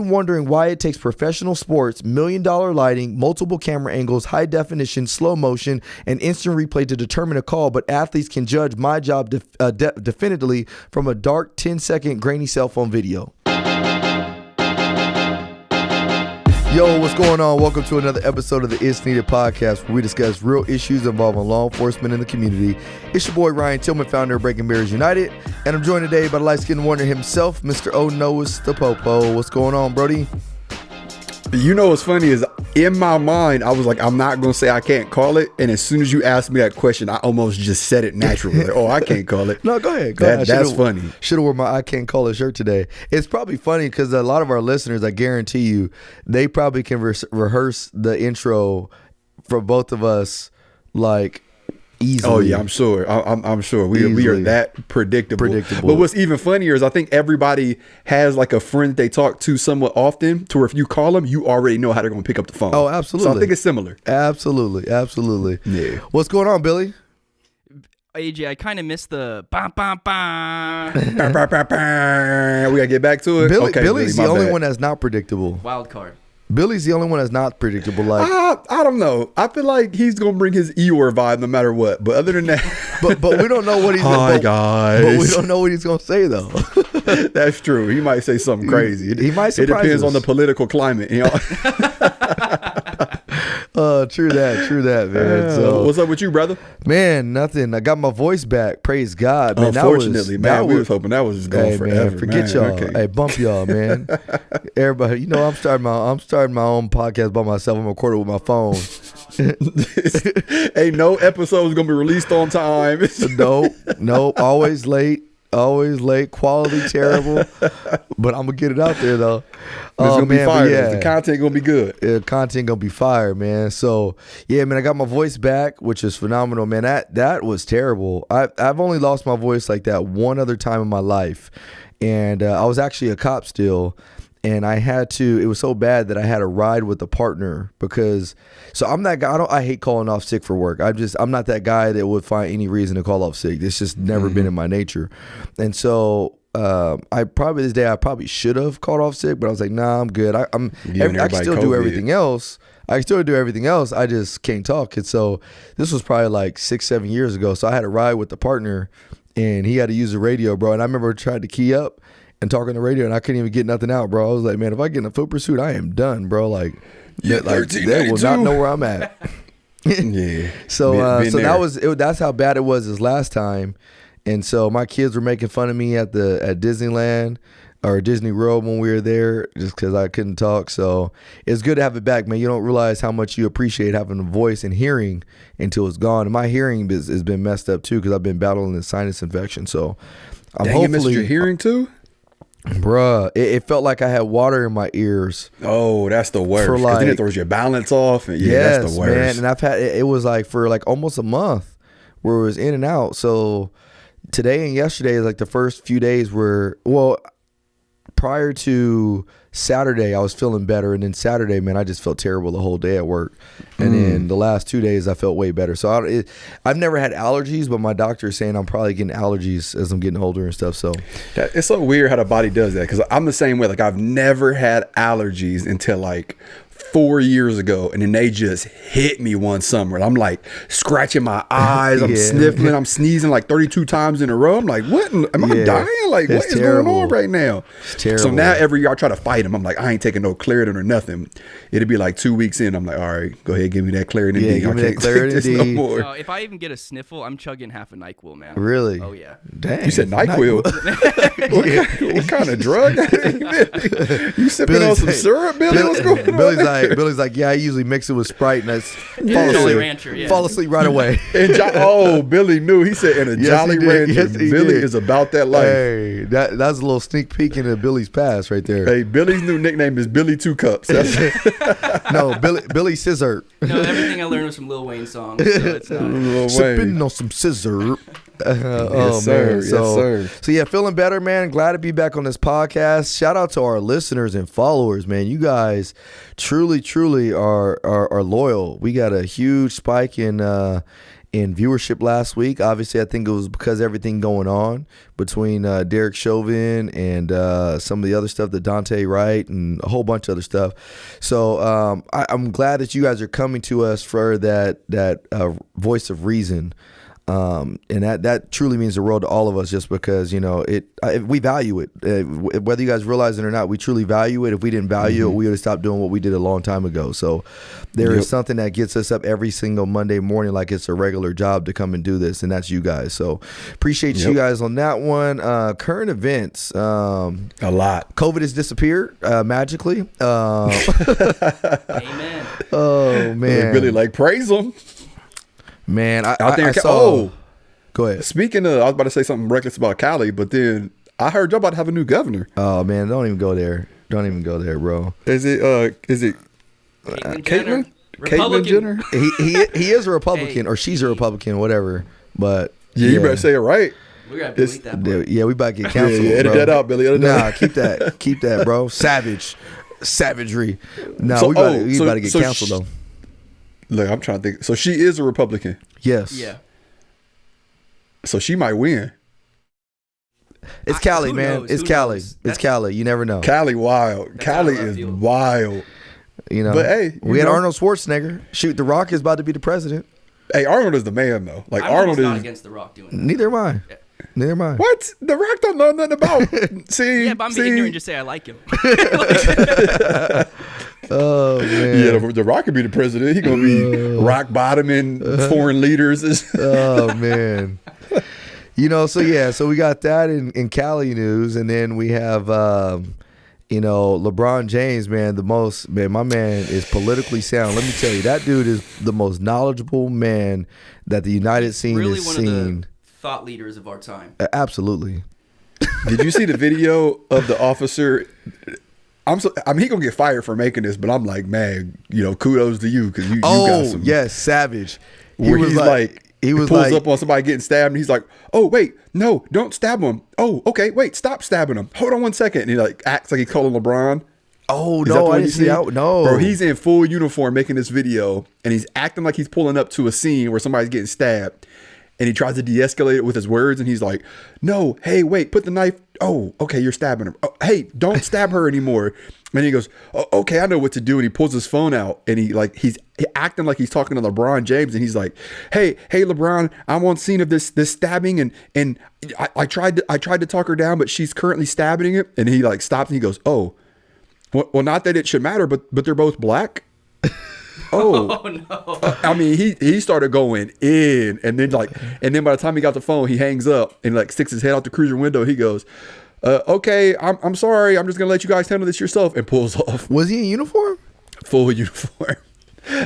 been wondering why it takes professional sports, $1 million lighting, multiple camera angles, high definition, slow motion, and instant replay to determine a call, but athletes can judge my job definitively from a dark 10-second grainy cell phone video. Yo, what's going on? Welcome to another episode of the It's Needed podcast, where we discuss real issues involving law enforcement in the community. It's your boy Ryan Tillman, founder of Breaking Barriers United, and I'm joined today by the light-skinned wonder himself, Mr. O Noah's the Popo. What's going on, Brody? You know what's funny is in my mind, I was like, I'm not going to say I can't call it. And as soon as you asked me that question, I almost just said it naturally. Like, oh, I can't call it. No, go ahead. That's funny. Should have worn my I can't call it shirt today. It's probably funny because a lot of our listeners, I guarantee you, they probably can rehearse the intro for both of us like easily. Oh yeah, I'm sure. I'm sure we are that predictable. But what's even funnier is I think everybody has like a friend that they talk to somewhat often, to where if you call them, you already know how they're going to pick up the phone. Oh, absolutely. So I think it's similar. Absolutely. Yeah. What's going on, Billy? AJ, I kind of missed the ba ba ba. We gotta get back to it. Billy's the only one that's not predictable. Wild card. Billy's the only one that's not predictable. Like I don't know. I feel like he's gonna bring his Eeyore vibe no matter what. But other than that, but we don't know what he's. Hi guys. But we don't know what he's gonna say though. That's true. He might say something crazy. He might surprise us. It depends on the political climate. You know. True that, man. So what's up with you, brother? Man, nothing. I got my voice back. Praise God, man. Unfortunately, we was hoping that was just going forever. Man, forget y'all. Okay. Hey, bump y'all, man. Everybody, you know, I'm starting my own podcast by myself. I'm recording with my phone. Ain't no episode's gonna be released on time. Nope. Always late. Quality terrible, but I'm gonna get it out there though. It's gonna be fire. Yeah. The content gonna be good. Yeah, content gonna be fire, man. So yeah, man, I got my voice back, which is phenomenal, man. That was terrible. I've only lost my voice like that one other time in my life, and I was actually a cop still. And I had to, it was so bad that I had to ride with a partner because, so I'm that guy, I hate calling off sick for work. I'm not that guy that would find any reason to call off sick. It's just never been in my nature. And so I probably should have called off sick, but I was like, nah, I'm good. I can still do everything else. I just can't talk. And so this was probably like 6-7 years ago. So I had to ride with the partner and he had to use the radio, bro. And I remember trying to key up and talk on the radio, and I couldn't even get nothing out, bro. I was like, man, if I get in a foot pursuit, I am done, bro. Like, they will not know where I'm at. Yeah. So that's how bad it was this last time, and so my kids were making fun of me at Disneyland or Disney World when we were there, just because I couldn't talk. So it's good to have it back, man. You don't realize how much you appreciate having a voice and hearing until it's gone. And my hearing has been messed up too because I've been battling a sinus infection. So I'm hopefully you missed your hearing too. Bruh, it felt like I had water in my ears. Oh, that's the worst. Because then it throws your balance off. And that's the worst. Man. And I've had it was like for like almost a month where it was in and out. So today and yesterday is like the first few days where, well, prior to Saturday, I was feeling better. And then Saturday, man, I just felt terrible the whole day at work. And then the last 2 days, I felt way better. So I've never had allergies, but my doctor is saying I'm probably getting allergies as I'm getting older and stuff. So it's so weird how the body does that. Because I'm the same way. Like I've never had allergies until like 4 years ago, and then they just hit me one summer. I'm like scratching my eyes, I'm sniffling, I'm sneezing like 32 times in a row. I'm like, what? Am I dying? Like, what is going on right now? It's terrible. So now every year I try to fight them. I'm like, I ain't taking no Claritin or nothing. It'll be like 2 weeks in. I'm like, all right, go ahead, give me that Claritin D. Give me that Claritin D. No more. No, if I even get a sniffle, I'm chugging half a NyQuil, man. Really? Oh yeah. Dang. You said NyQuil. what kind of drug? You sipping on some syrup, Billy? What's going on? Billy's like, yeah, I usually mix it with Sprite and that's fall asleep right away. Billy knew. He said, and a Jolly Rancher. Yes, Billy is about that life. Hey, that's a little sneak peek into Billy's past right there. Hey, Billy's new nickname is Billy Two Cups. No, Billy Scissor. No, everything I learned was from Lil Wayne songs. So it's not. Sipping on some scissor. Yes, sir. So yeah, feeling better, man. Glad to be back on this podcast. Shout out to our listeners and followers, man. You guys truly are loyal. We got a huge spike in in viewership last week. Obviously, I think it was because everything going on between Derek Chauvin and some of the other stuff, the Dante Wright and a whole bunch of other stuff. So I'm glad that you guys are coming to us for that voice of reason. And that truly means the world to all of us, just because, you know, we value it. Whether you guys realize it or not, we truly value it. If we didn't value it, we would have stopped doing what we did a long time ago. So there is something that gets us up every single Monday morning like it's a regular job to come and do this, and that's you guys. So appreciate you guys on that one. Current events. A lot. COVID has disappeared magically. Amen. Oh, man. They really like praise them. Man, I saw. Oh, go ahead. Speaking of, I was about to say something reckless about Cali, but then I heard y'all about to have a new governor. Oh man, don't even go there. Don't even go there, bro. Is it Caitlyn? Caitlyn Jenner? He is a Republican, or she's a Republican, whatever. But yeah, you better say it right. We gotta delete that. Bro. Yeah, we about to get canceled. Edit that out, Billy. Edit that out. keep that, bro. Savagery. No, we about to get canceled though. Look, I'm trying to think. So she is a Republican. Yes. Yeah. So she might win. It's Cali, who man. knows? It's Who Cali. knows? It's Cali. You never know. Cali wild. That's Cali out of left is field. wild. You know. But hey, we had Arnold Schwarzenegger. Shoot, The Rock is about to be the president. Hey, Arnold is the man though. Like I'm Arnold not is. against The Rock doing that. Neither am I. Neither am I. What? The Rock don't know nothing about. See. Yeah, but I'm being ignorant and just say I like him. Oh man. Yeah, the Rock could be the president. He gonna be rock bottoming foreign leaders. Oh man. You know, so we got that in Cali news, and then we have you know, LeBron James, man, my man is politically sound. Let me tell you, that dude is the most knowledgeable man that the United States Really has one seen. of the thought leaders of our time. Absolutely. Did you see the video of the officer? I mean, he gonna get fired for making this, but I'm like, man, you know, kudos to you because you got some. Yes, savage. Where he pulls like, up on somebody getting stabbed, and he's like, "Oh wait, no, don't stab him. Oh, okay, wait, stop stabbing him. Hold on one second." And he like acts like he's calling LeBron. Oh Is that no, the I one didn't you see that. No, bro, he's in full uniform making this video, and he's acting like he's pulling up to a scene where somebody's getting stabbed. And he tries to de-escalate it with his words, and he's like, "No, hey, wait, put the knife. Oh, okay, you're stabbing her. Oh, hey, don't stab her anymore." And he goes, "Oh, okay, I know what to do." And he pulls his phone out, and he's acting like he's talking to LeBron James, and he's like, "Hey, LeBron, I'm on scene of this stabbing, and I tried to talk her down, but she's currently stabbing it." And he like stops, and he goes, "Oh, well, not that it should matter, but they're both black." Oh no! I mean, he started going in, and then by the time he got the phone, he hangs up and like sticks his head out the cruiser window. He goes, "Okay, I'm sorry. I'm just gonna let you guys handle this yourself," and pulls off. Was he in uniform? Full uniform.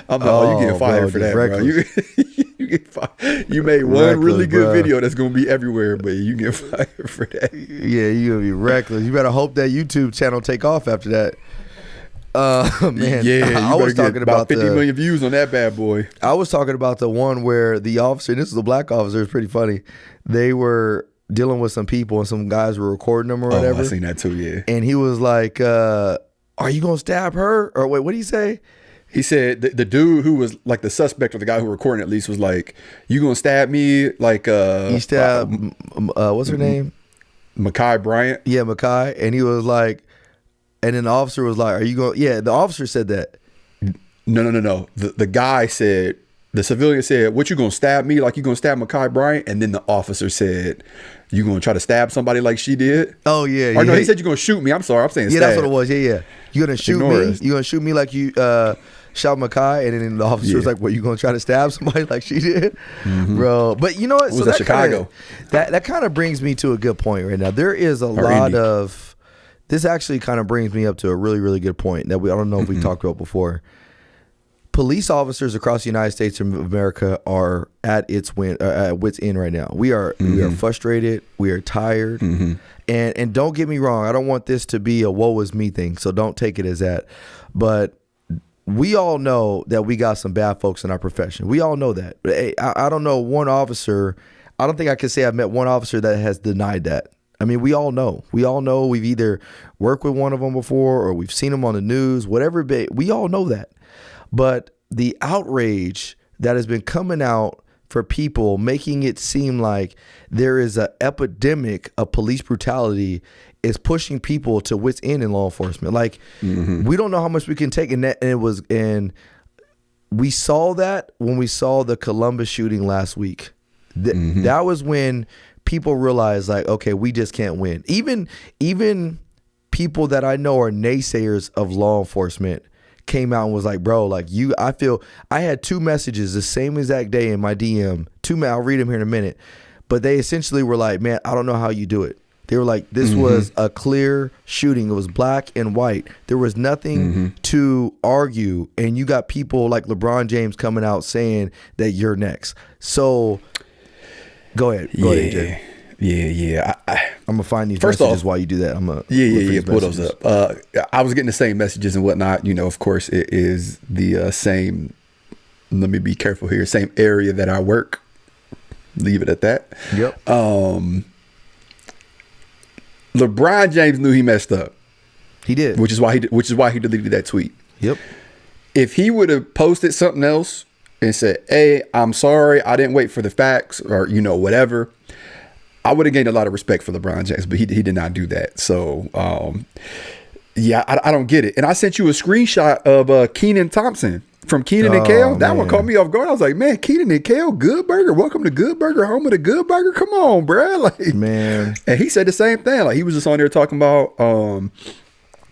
I'm like, you get fired for that, bro. You get fired. You made one really good video that's gonna be everywhere, but you get fired for that. Yeah, you gonna be reckless. You better hope that YouTube channel take off after that. Man, yeah, I was talking about 50 million views on that bad boy. I was talking about the one where the officer, and this is a black officer, it's pretty funny. They were dealing with some people, and some guys were recording them or whatever. I seen that too, yeah. And he was like, "Are you gonna stab her?" Or wait, what did he say? He said the dude who was like the suspect, or the guy who recording at least, was like, "You gonna stab me?" Like, he stabbed. What's her name? Ma'Khia Bryant. Yeah, Ma'Khia, and he was like. And then the officer was like, "Are you going?" Yeah, the officer said that. No. The guy said, the civilian said, "What, you gonna stab me like you gonna stab Ma'Khia Bryant?" And then the officer said, "You gonna try to stab somebody like she did?" Oh yeah. Or no, he said, "You gonna shoot me." I'm sorry, I'm saying yeah, stab. that's what it was. Yeah. You gonna shoot Ignore me? us. You gonna shoot me like you shot Ma'Khia? And then the officer was like, "What? You gonna try to stab somebody like she did, bro?" But you know what? It was in Chicago. That kind of brings me to a good point right now. There is a lot of. This actually kind of brings me up to a really, really good point that I don't know if we talked about before. Police officers across the United States of America are at wit's end right now. We are frustrated. We are tired. And don't get me wrong. I don't want this to be a woe is me thing. So don't take it as that. But we all know that we got some bad folks in our profession. We all know that. I don't know one officer. I don't think I can say I've met one officer that has denied that. I mean, we all know. We all know we've either worked with one of them before or we've seen them on the news, whatever. We all know that. But the outrage that has been coming out for people, making it seem like there is an epidemic of police brutality is pushing people to what's in law enforcement. Like, we don't know how much we can take. And we saw that when we saw the Columbus shooting last week. That was when people realized, like, okay, we just can't win. Even people that I know are naysayers of law enforcement came out and was like, bro, like I had 2 messages the same exact day in my DM. I'll read them here in a minute. But they essentially were like, man, I don't know how you do it. They were like, this was a clear shooting. It was black and white. There was nothing to argue. And you got people like LeBron James coming out saying that you're next. So go ahead. Go ahead, AJ. Yeah. I'm gonna find these first messages off, while you do that. I'm gonna pull those up. I was getting the same messages and whatnot. You know, of course, it is the same. Let me be careful here. Same area that I work. Leave it at that. Yep. LeBron James knew he messed up. He did, which is why he deleted that tweet. Yep. If he would have posted something else and said, "Hey, I'm sorry, I didn't wait for the facts," or whatever, I would have gained a lot of respect for LeBron James, but he did not do that. So, I don't get it. And I sent you a screenshot of Keenan Thompson from Keenan and Kale. That one caught me off guard. I was like, man, Keenan and Kale, Good Burger. Welcome to Good Burger, home of the Good Burger. Come on, bro. Like, man. And he said the same thing. Like, he was just on there talking about,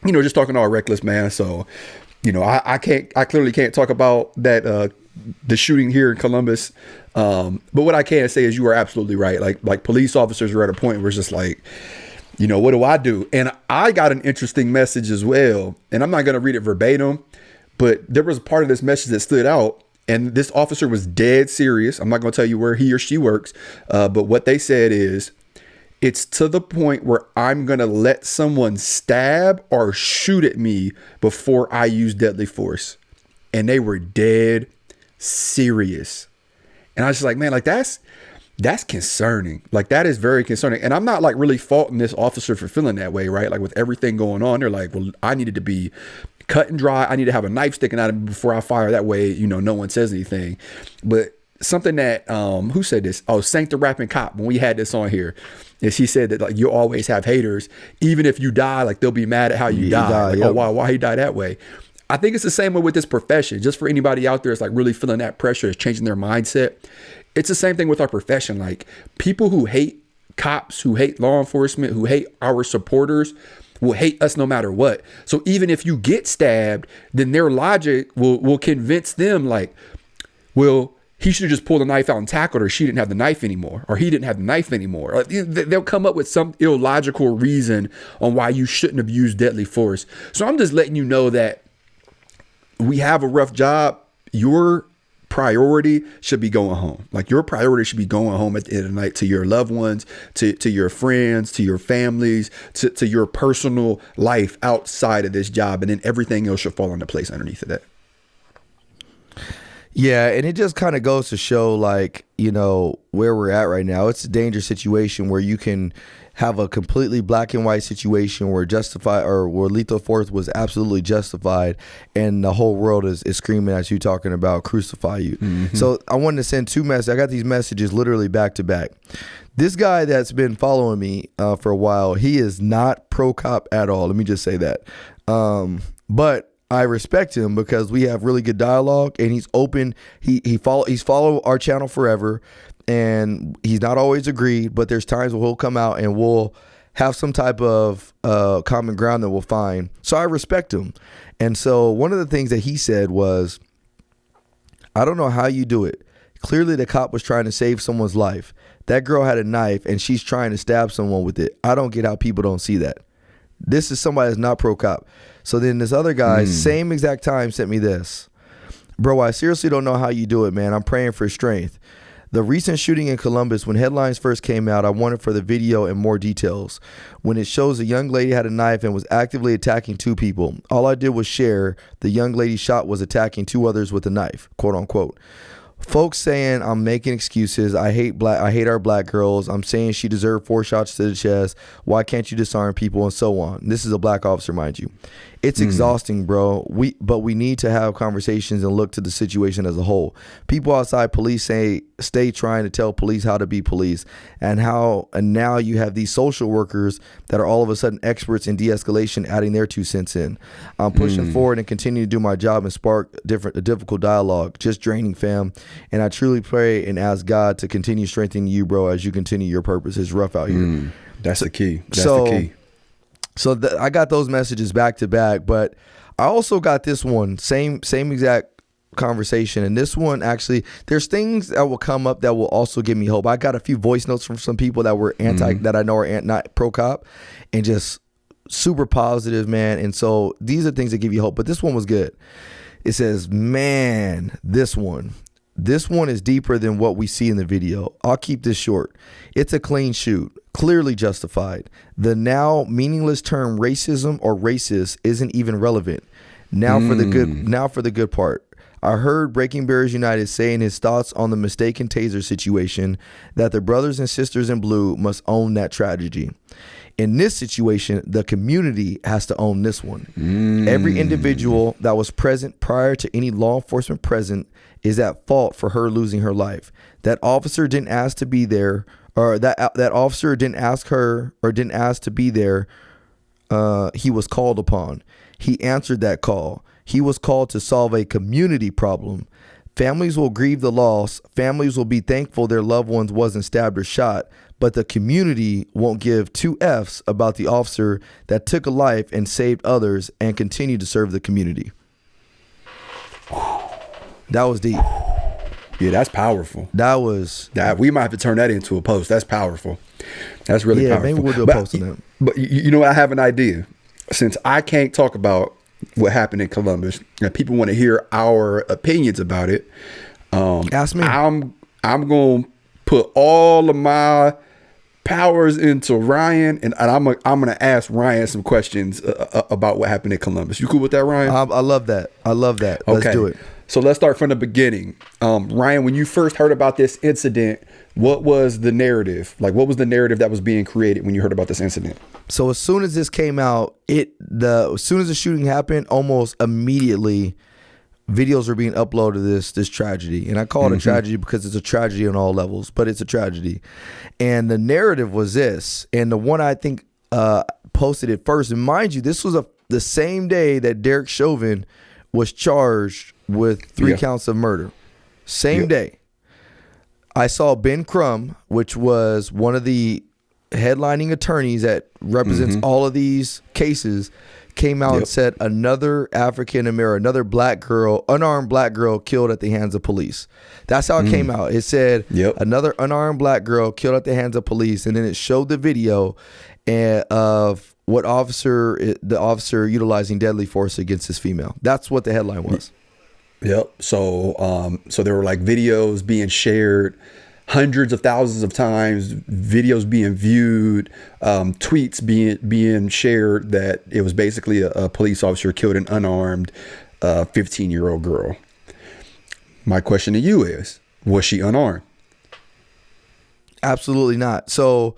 just talking all reckless, man. So, I clearly can't talk about that, the shooting here in Columbus. But what I can say is you are absolutely right. Like police officers are at a point where it's just like, what do I do? And I got an interesting message as well. And I'm not going to read it verbatim, but there was a part of this message that stood out. And this officer was dead serious. I'm not going to tell you where he or she works. But what they said is, it's to the point where I'm going to let someone stab or shoot at me before I use deadly force. And they were dead serious. And I was just like, man, like that's concerning. Like, that is very concerning. And I'm not like really faulting this officer for feeling that way, right? Like, with everything going on, they're like, well, I needed to be cut and dry. I need to have a knife sticking out of me before I fire. That way, no one says anything. But something that, who said this? Oh, Saint the Rapping Cop, when we had this on here, is he said that, like, you always have haters. Even if you die, like, they'll be mad at how you die. Like, yep. Oh, why he died that way? I think it's the same way with this profession. Just for anybody out there that's like really feeling that pressure, is changing their mindset. It's the same thing with our profession. Like, people who hate cops, who hate law enforcement, who hate our supporters, will hate us no matter what. So even if you get stabbed, then their logic will convince them, like, well, he should have just pulled a knife out and tackled her. She didn't have the knife anymore, or he didn't have the knife anymore. Like, they'll come up with some illogical reason on why you shouldn't have used deadly force. So I'm just letting you know that we have a rough job. Your priority should be going home. Like, your priority should be going home at the end of the night to your loved ones, to your friends, to your families, to your personal life outside of this job. And then everything else should fall into place underneath of that. Yeah, and it just kind of goes to show, like, where we're at right now. It's a dangerous situation where you can have a completely black and white situation where where lethal force was absolutely justified, and the whole world is screaming at you, talking about crucify you. So I wanted to send 2 messages. I got these messages literally back to back. This guy that's been following me for a while, he is not pro cop at all. Let me just say that. But I respect him because we have really good dialogue, and he's open. He's followed our channel forever, and he's not always agreed, but there's times where he'll come out and we'll have some type of common ground that we'll find. So I respect him. And so one of the things that he said was, I don't know how you do it. Clearly the cop was trying to save someone's life. That girl had a knife and she's trying to stab someone with it. I don't get how people don't see that. This is somebody that's not pro cop. So then this other guy, same exact time, sent me this. Bro, I seriously don't know how you do it, man. I'm praying for strength. The recent shooting in Columbus, when headlines first came out, I wanted for the video and more details. When it shows a young lady had a knife and was actively attacking 2 people. All I did was share the young lady shot was attacking 2 others with a knife, quote unquote. Folks saying I'm making excuses. I hate our black girls. I'm saying she deserved 4 shots to the chest. Why can't you disarm people, and so on? This is a black officer, mind you. It's exhausting, bro. But we need to have conversations and look to the situation as a whole. People outside police stay trying to tell police how to be police, and now you have these social workers that are all of a sudden experts in de-escalation adding their 2 cents in. I'm pushing forward and continue to do my job and spark a difficult dialogue. Just draining, fam. And I truly pray and ask God to continue strengthening you, bro, as you continue your purpose. It's rough out here. That's the key. That's the key. So I got those messages back to back, but I also got this one, same exact conversation. And this one, actually, there's things that will come up that will also give me hope. I got a few voice notes from some people that were that I know are not pro cop, and just super positive, man. And so these are things that give you hope. But this one was good. It says, man, this one is deeper than what we see in the video. I'll keep this short. It's a clean shoot, clearly justified. The now meaningless term racism or racist isn't even relevant. Now for the good part. I heard Breaking Barriers United saying his thoughts on the mistaken taser situation, that the brothers and sisters in blue must own that tragedy. In this situation, the community has to own this one. Every individual that was present prior to any law enforcement present is at fault for her losing her life. That officer didn't ask to be there, or that officer didn't ask her or didn't ask to be there. He was called upon. He answered that call. He was called to solve a community problem. Families will grieve the loss. Families will be thankful their loved ones wasn't stabbed or shot, but the community won't give 2 Fs about the officer that took a life and saved others and continued to serve the community. That was deep. Yeah, that's powerful. That we might have to turn that into a post. That's powerful. That's really powerful. Maybe we'll do a post on that. But you know, I have an idea. Since I can't talk about what happened in Columbus, and people want to hear our opinions about it, ask me. I'm gonna put all of my powers into Ryan, and I'm gonna ask Ryan some questions about what happened in Columbus. You cool with that, Ryan? I love that. Let's do it. So let's start from the beginning. Ryan, when you first heard about this incident, what was the narrative? Like, what was the narrative that was being created when you heard about this incident? So as soon as this came out, as soon as the shooting happened, almost immediately videos were being uploaded of this tragedy. And I call it a tragedy because it's a tragedy on all levels, but it's a tragedy. And the narrative was this, and the one I think posted it first. And mind you, this was the same day that Derek Chauvin was charged with 3 counts of murder. Same day. I saw Ben Crum, which was one of the headlining attorneys that represents all of these cases, came out and said another another black girl, unarmed black girl killed at the hands of police. That's how it came out. It said another unarmed black girl killed at the hands of police. And then it showed the video of the officer utilizing deadly force against this female. That's what the headline was. Yep. So there were like videos being shared hundreds of thousands of times, videos being viewed, tweets being shared that it was basically a police officer killed an unarmed 15-year-old girl. My question to you is, was she unarmed? Absolutely not. So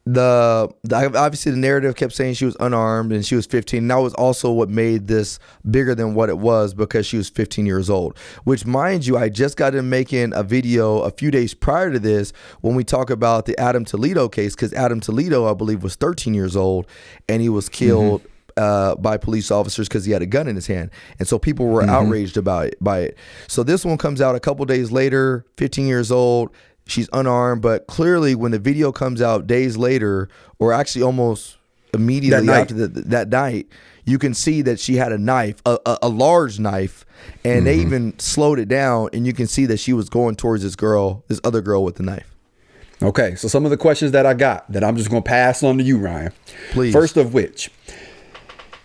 obviously the narrative kept saying she was unarmed and she was 15. And that was also what made this bigger than what it was, because she was 15 years old, which, mind you, I just got in making a video a few days prior to this when we talk about the Adam Toledo case, because Adam Toledo, I believe, was 13 years old and he was killed by police officers because he had a gun in his hand. And so people were outraged by it. So this one comes out a couple days later, 15 years old. She's unarmed, but clearly when the video comes out days later, or actually almost immediately after that night, you can see that she had a knife, a large knife, and they even slowed it down, and you can see that she was going towards this other girl with the knife. Okay, so some of the questions that I got that I'm just going to pass on to you, Ryan. Please. First of which,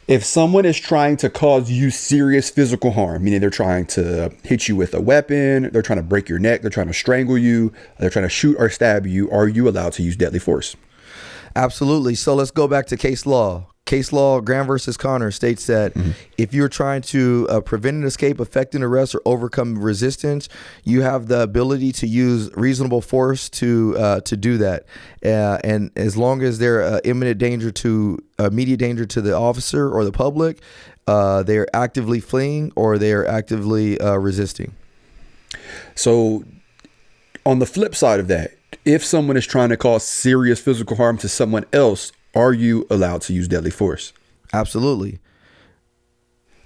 if someone is trying to cause you serious physical harm, meaning they're trying to hit you with a weapon, they're trying to break your neck, they're trying to strangle you, they're trying to shoot or stab you, are you allowed to use deadly force? Absolutely. So let's go back to case law. Case law, Graham versus Connor, states that if you're trying to prevent an escape, effect an arrest, or overcome resistance, you have the ability to use reasonable force to do that. And as long as they're immediate danger to the officer or the public, they are actively fleeing or they are actively resisting. So on the flip side of that, if someone is trying to cause serious physical harm to someone else, are you allowed to use deadly force? Absolutely.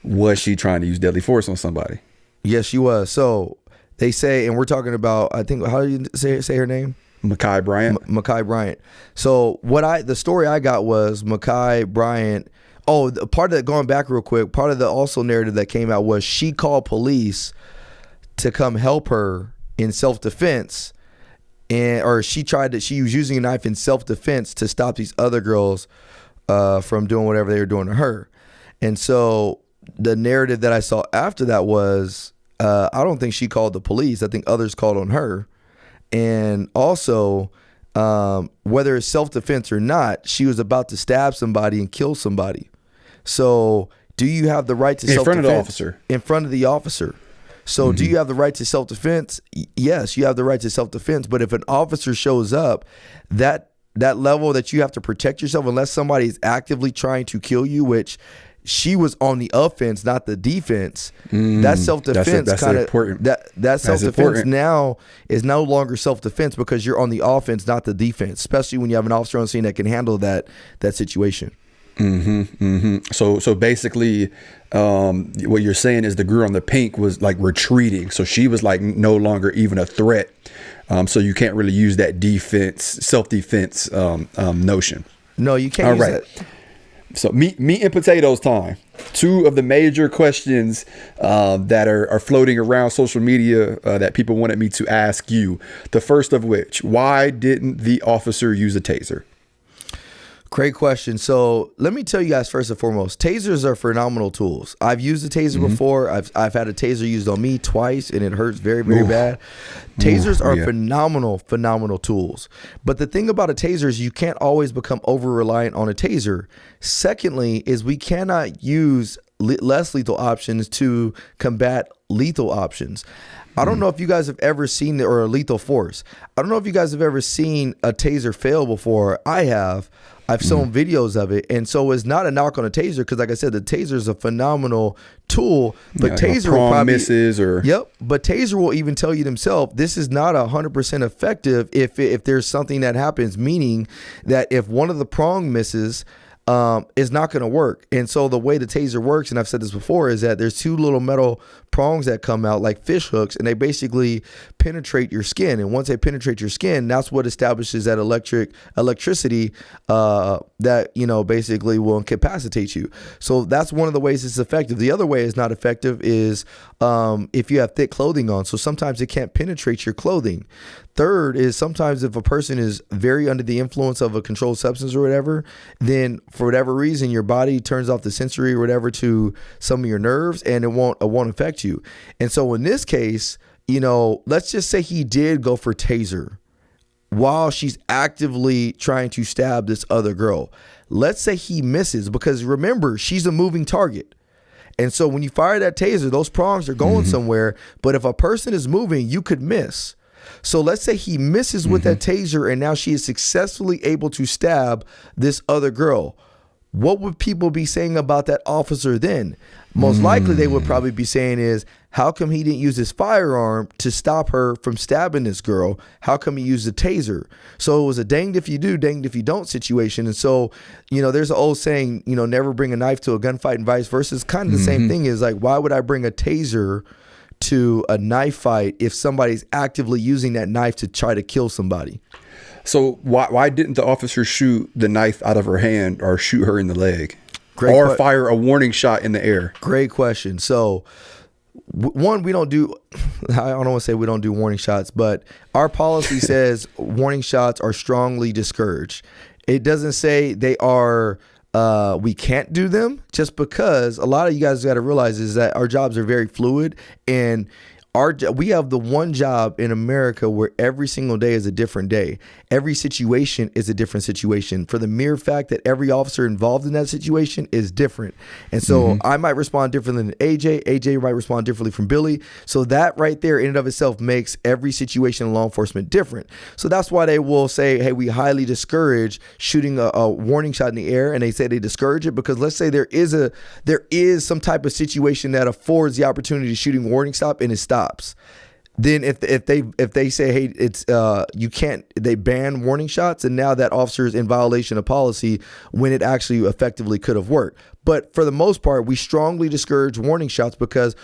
Was she trying to use deadly force on somebody? Yes, she was. So they say, and we're talking about, I think, how do you say her name? Ma'Khia Bryant. Ma'Khia Bryant. So the story I got was Ma'Khia Bryant. Oh, part of that, going back real quick, part of the also narrative that came out was she called police to come help her in self-defense, or she was using a knife in self-defense to stop these other girls from doing whatever they were doing to her. And so the narrative that I saw after that was, I don't think she called the police. I think others called on her. And also, whether it's self-defense or not, she was about to stab somebody and kill somebody. So do you have the right to self-defense? In front of the officer. In front of the officer. So do you have the right to self-defense? Yes, you have the right to self-defense. But if an officer shows up, that level that you have to protect yourself, unless somebody is actively trying to kill you, which she was on the offense, not the defense. That self-defense kind of that self-defense now is no longer self-defense because you're on the offense, not the defense. Especially when you have an officer on scene that can handle that situation. So basically, what you're saying is the girl in the pink was like retreating, so she was like no longer even a threat. So you can't really use that self-defense notion. No, you can't. All right. That. So meat and potatoes time. Two of the major questions that are floating around social media that people wanted me to ask you. The first of which, why didn't the officer use a taser? Great question. So let me tell you guys first and foremost, tasers are phenomenal tools. I've used a taser before. I've had a taser used on me twice, and it hurts very, very bad. Tasers are phenomenal tools. But the thing about a taser is you can't always become over-reliant on a taser. Secondly, is we cannot use less lethal options to combat lethal options. I don't know if you guys have ever seen or a lethal force. I don't know if you guys have ever seen a taser fail before. I have. I've shown videos of it. And so it's not a knock on a taser because, like I said, the taser is a phenomenal tool. But taser will probably misses or but taser will even tell you themselves this is not 100% effective if there's something that happens, meaning that if one of the prong misses, is not going to work. And so the way the taser works, and I've said this before, is that there's two little metal prongs that come out like fish hooks, and they basically penetrate your skin. And once they penetrate your skin, that's what establishes that electricity that basically will incapacitate you. So that's one of the ways it's effective. The other way it's not effective is if you have thick clothing on. So sometimes it can't penetrate your clothing. Third is sometimes if a person is very under the influence of a controlled substance or whatever, then for whatever reason your body turns off the sensory or whatever to some of your nerves, and it won't affect you. And so in this case, let's just say he did go for taser while she's actively trying to stab this other girl. Let's say he misses, because remember, she's a moving target. And so when you fire that taser, those prongs are going somewhere. But if a person is moving, you could miss. So let's say he misses with that taser, and now she is successfully able to stab this other girl. What would people be saying about that officer then? Most likely they would probably be saying is, how come he didn't use his firearm to stop her from stabbing this girl? How come he used a taser? So it was a danged if you do, danged if you don't situation. And so, there's an old saying, never bring a knife to a gunfight and vice versa. It's kind of the same thing. Is like, why would I bring a taser to a knife fight if somebody's actively using that knife to try to kill somebody? So why didn't the officer shoot the knife out of her hand or shoot her in the leg? Or fire a warning shot in the air? Great question. So one, we don't do, I don't want to say we don't do warning shots, but our policy says warning shots are strongly discouraged. It doesn't say they are, we can't do them, just because a lot of you guys got to realize is that our jobs are very fluid, and We have the one job in America where every single day is a different day. Every situation is a different situation for the mere fact that every officer involved in that situation is different. And so I might respond differently than AJ. AJ might respond differently from Billy. So that right there in and of itself makes every situation in law enforcement different. So that's why they will say, hey, we highly discourage shooting a warning shot in the air. And they say they discourage it because let's say there is some type of situation that affords the opportunity to shooting warning stop and it stops. Then if they say, hey, it's you can't, they ban warning shots, and now that officer is in violation of policy when it actually effectively could have worked. But for the most part, we strongly discourage warning shots because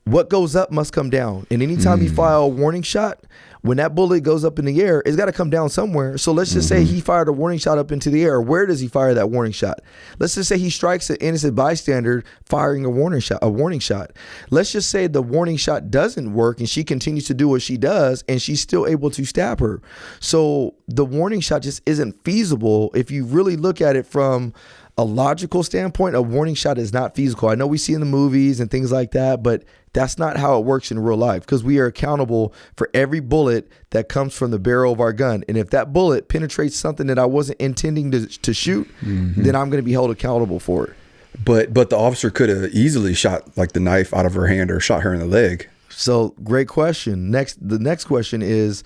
what goes up must come down. And anytime you fire a warning shot, when that bullet goes up in the air, it's got to come down somewhere. So let's just say he fired a warning shot up into the air. Where does he fire that warning shot? Let's just say he strikes an innocent bystander firing a warning shot. Let's just say the warning shot doesn't work and she continues to do what she does and she's still able to stab her. So the warning shot just isn't feasible. If you really look at it from a logical standpoint, a warning shot is not feasible. I know we see in the movies and things like that, but that's not how it works in real life because we are accountable for every bullet that comes from the barrel of our gun. And if that bullet penetrates something that I wasn't intending to shoot, then I'm going to be held accountable for it. But the officer could have easily shot like the knife out of her hand or shot her in the leg. So great question. The next question is,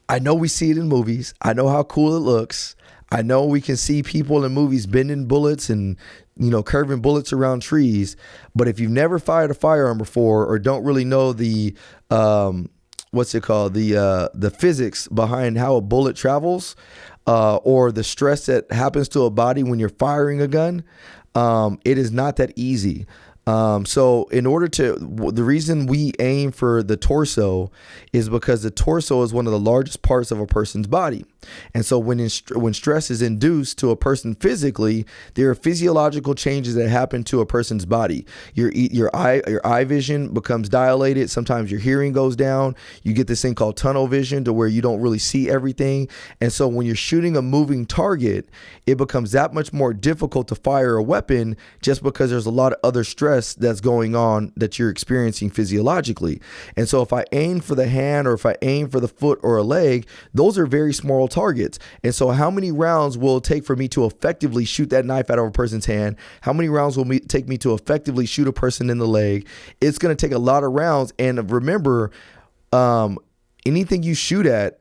I know we see it in movies. I know how cool it looks. I know we can see people in movies bending bullets and, curving bullets around trees. But if you've never fired a firearm before or don't really know the, the physics behind how a bullet travels or the stress that happens to a body when you're firing a gun, it is not that easy. So the reason we aim for the torso is because the torso is one of the largest parts of a person's body. And so when stress is induced to a person physically, there are physiological changes that happen to a person's body. Your eye vision becomes dilated. Sometimes your hearing goes down. You get this thing called tunnel vision to where you don't really see everything. And so when you're shooting a moving target, it becomes that much more difficult to fire a weapon just because there's a lot of other stress that's going on that you're experiencing physiologically. And so if I aim for the hand or if I aim for the foot or a leg, those are very small targets. And so how many rounds will it take for me to effectively shoot that knife out of a person's hand? How many rounds will it take me to effectively shoot a person in the leg? It's going to take a lot of rounds. And remember, anything you shoot at,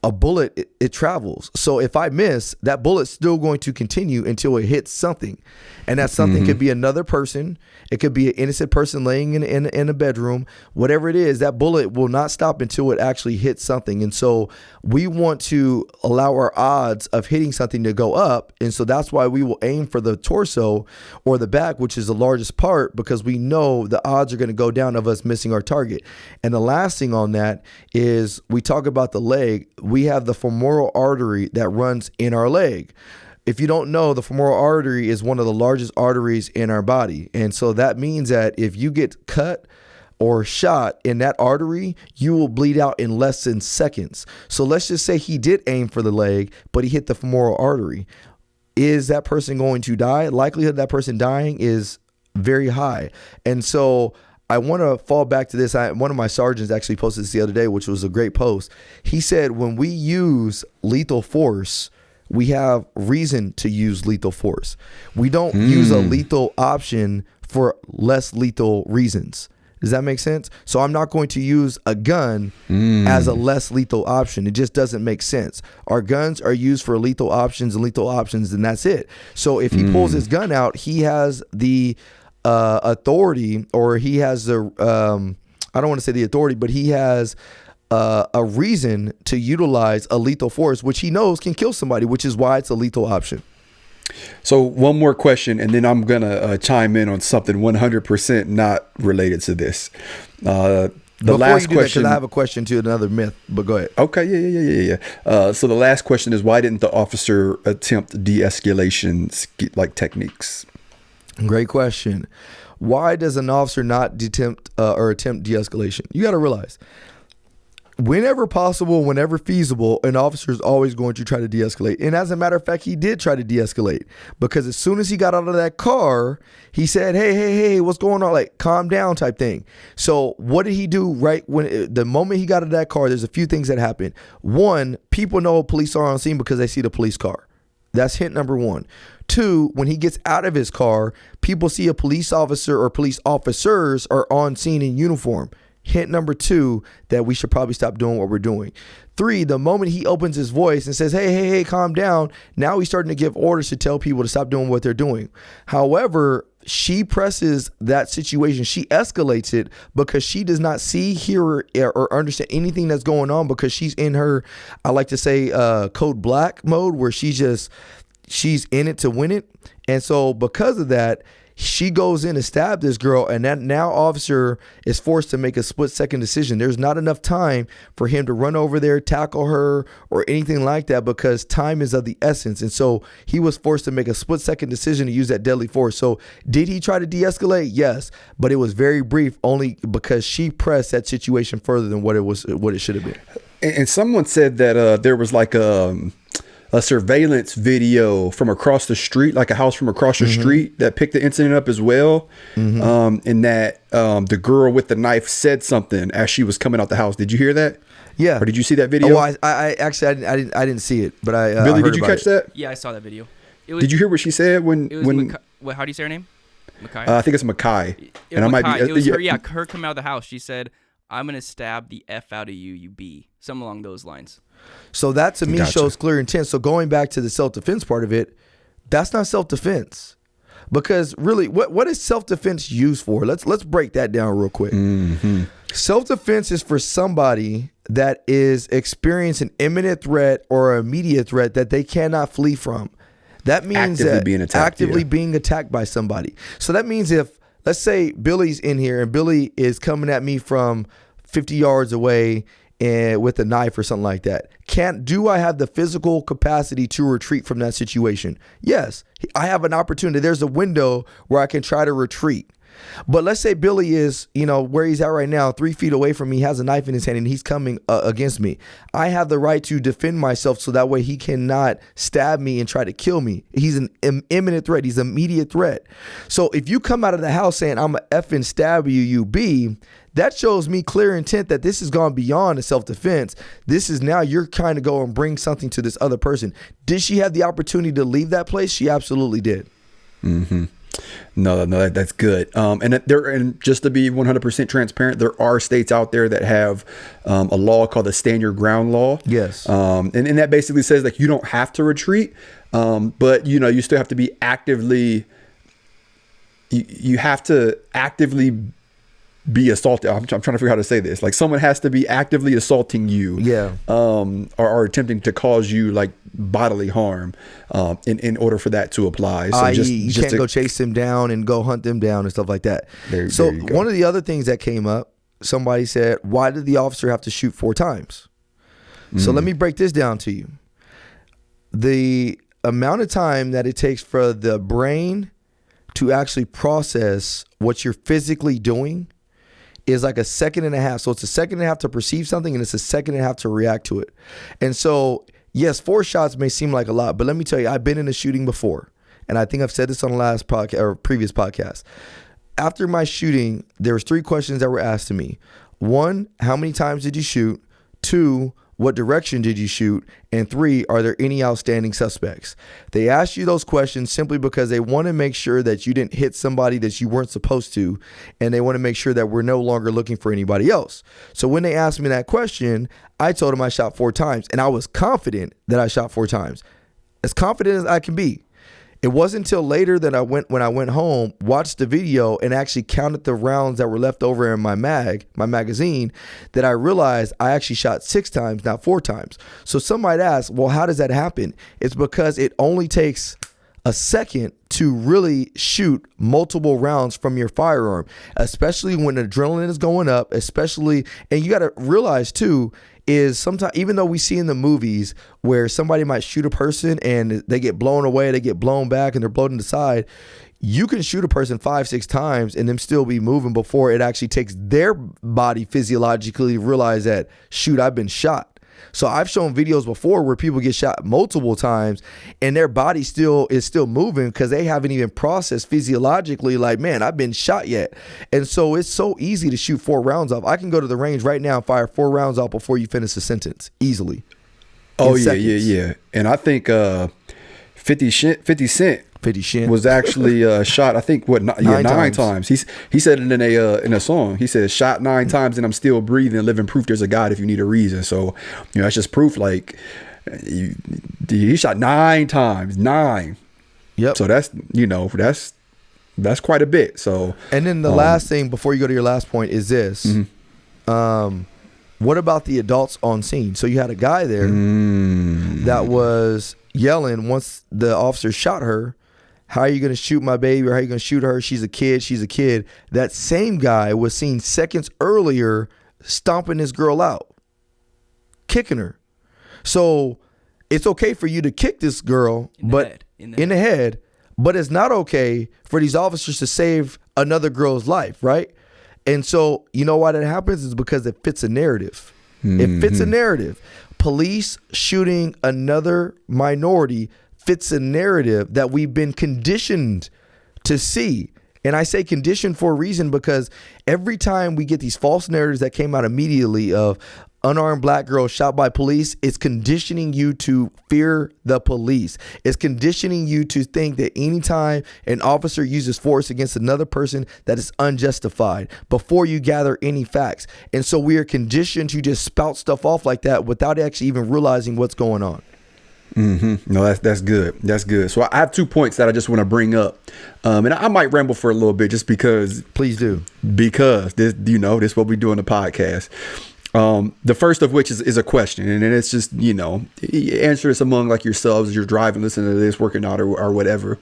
a bullet, it travels. So if I miss, that bullet's still going to continue until it hits something. And that something could be another person. It could be an innocent person laying in a bedroom. Whatever it is, that bullet will not stop until it actually hits something. And so we want to allow our odds of hitting something to go up. And so that's why we will aim for the torso or the back, which is the largest part, because we know the odds are going to go down of us missing our target. And the last thing on that is we talk about the leg. We have the femoral artery that runs in our leg. If you don't know, the femoral artery is one of the largest arteries in our body. And so that means that if you get cut or shot in that artery, you will bleed out in less than seconds. So let's just say he did aim for the leg, but he hit the femoral artery. Is that person going to die? Likelihood of that person dying is very high. And so I want to fall back to this. One of my sergeants actually posted this the other day, which was a great post. He said, when we use lethal force, we have reason to use lethal force. We don't use a lethal option for less lethal reasons. Does that make sense? So I'm not going to use a gun as a less lethal option. It just doesn't make sense. Our guns are used for lethal options, and that's it. So if he pulls his gun out, he has the authority, or he has the I don't want to say the authority, but he has a reason to utilize a lethal force, which he knows can kill somebody, which is why it's a lethal option. So one more question, and then I'm going to chime in on something 100% not related to this. The Before last question, I have a question to another myth, but go ahead. Okay, yeah. So the last question is, why didn't the officer attempt de-escalation techniques? Great question. Why does an officer not attempt de-escalation? You got to realize, whenever possible, whenever feasible, an officer is always going to try to de-escalate. And as a matter of fact, he did try to de-escalate, because as soon as he got out of that car, he said, hey, what's going on? Like, calm down type thing. So what did he do right when the moment he got out of that car? There's a few things that happened. One, people know police are on scene because they see the police car. That's hint number one. Two, when he gets out of his car, people see a police officer or police officers are on scene in uniform. Hint number two, that we should probably stop doing what we're doing. Three, the moment he opens his voice and says, hey, calm down, now he's starting to give orders to tell people to stop doing what they're doing. However, she presses that situation. She escalates it because she does not see, hear, or understand anything that's going on, because she's in her, I like to say, code black mode, where she's in it to win it. And so because of that, she goes in to stab this girl, and that now officer is forced to make a split-second decision. There's not enough time for him to run over there, tackle her, or anything like that, because time is of the essence. And so he was forced to make a split-second decision to use that deadly force. So did he try to de-escalate? Yes, but it was very brief, only because she pressed that situation further than what it should have been. And someone said that there was like a surveillance video from across the street, like a house from across the street, that picked the incident up as well. And that the girl with the knife said something as she was coming out the house. Did you hear that? Yeah. Or did you see that video? Oh, I actually I didn't see it, but I Billy, I heard did you about catch it. that? Yeah, I saw that video. Did you hear what she said when how do you say her name? Makai? I think it's Makai. And I might be it was her, her coming out of the house. She said, "I'm gonna stab the F out of you, you B." Something along those lines. So that to me shows clear intent. So going back to the self-defense part of it, that's not self-defense. Because really, what is self-defense used for? Let's break that down real quick. Self-defense is for somebody that is experiencing imminent threat or immediate threat that they cannot flee from. That means actively being attacked by somebody. So that means if, let's say Billy's in here and Billy is coming at me from 50 yards away and with a knife or something like that, do I have the physical capacity to retreat from that situation? Yes, I have an opportunity. There's a window where I can try to retreat. But let's say Billy is, where he's at right now, 3 feet away from me, has a knife in his hand, and he's coming against me. I have the right to defend myself so that way he cannot stab me and try to kill me. He's an imminent threat. He's an immediate threat. So if you come out of the house saying, I'm going to effing stab you, you B, that shows me clear intent that this has gone beyond a self-defense. This is now you're trying to go and bring something to this other person. Did she have the opportunity to leave that place? She absolutely did. No, that's good. And just to be 100% transparent, there are states out there that have a law called the Stand Your Ground law. Yes. And that basically says like you don't have to retreat, but you still have to be actively. You have to actively be assaulted. I'm trying to figure out how to say this. Like someone has to be actively assaulting you, or attempting to cause you like bodily harm, in order for that to apply. So you can't go chase them down and go hunt them down and stuff like that. So one of the other things that came up, somebody said, why did the officer have to shoot 4 times? So let me break this down to you. The amount of time that it takes for the brain to actually process what you're physically doing is like a 1.5 seconds. So it's a 1.5 seconds to perceive something, and it's a 1.5 seconds to react to it. And so, yes, 4 shots may seem like a lot, but let me tell you, I've been in a shooting before. And I think I've said this on the last podcast or previous podcast. After my shooting, there was 3 questions that were asked to me. 1, how many times did you shoot? 2, what direction did you shoot? And 3, are there any outstanding suspects? They asked you those questions simply because they want to make sure that you didn't hit somebody that you weren't supposed to, and they want to make sure that we're no longer looking for anybody else. So when they asked me that question, I told them I shot 4 times, and I was confident that I shot 4 times. As confident as I can be. It wasn't until later that when I went home, watched the video, and actually counted the rounds that were left over in my magazine, that I realized I actually shot 6 times, not 4 times. So some might ask, well, how does that happen? It's because it only takes a second to really shoot multiple rounds from your firearm, especially when adrenaline is going up, and you got to realize too, is sometimes, even though we see in the movies where somebody might shoot a person and they get blown away, they get blown back, and they're blown to the side, you can shoot a person 5-6 times and them still be moving before it actually takes their body physiologically to realize that, shoot, I've been shot. So I've shown videos before where people get shot multiple times and their body is still moving because they haven't even processed physiologically, like, man, I've been shot yet. And so it's so easy to shoot 4 rounds off. I can go to the range right now and fire 4 rounds off before you finish a sentence easily. Oh, yeah. And I think 50 Cent was actually shot, I think, nine times. He said it in a song. He said, shot 9 times and I'm still breathing, living proof there's a God if you need a reason. So, that's just proof, like, he shot 9 times. 9. Yep. So that's quite a bit. So, and then the last thing before you go to your last point is this. What about the adults on scene? So you had a guy there that was yelling once the officer shot her, how are you going to shoot my baby, or how are you going to shoot her? She's a kid. That same guy was seen seconds earlier stomping this girl out, kicking her. So it's okay for you to kick this girl in the head, but it's not okay for these officers to save another girl's life, right? And so you know why that happens is because it fits a narrative. It fits a narrative. Police shooting another minority fits a narrative that we've been conditioned to see. And I say conditioned for a reason, because every time we get these false narratives that came out immediately of unarmed black girl shot by police, it's conditioning you to fear the police. It's conditioning you to think that anytime an officer uses force against another person, that is unjustified before you gather any facts. And so we are conditioned to just spout stuff off like that without actually even realizing what's going on. No, that's good. That's good. So I have 2 points that I just want to bring up, and I might ramble for a little bit just because. Please do. Because this is what we do on the podcast. The first of which is a question, and it's just, answer this among like yourselves as you're driving, listening to this, working out or whatever.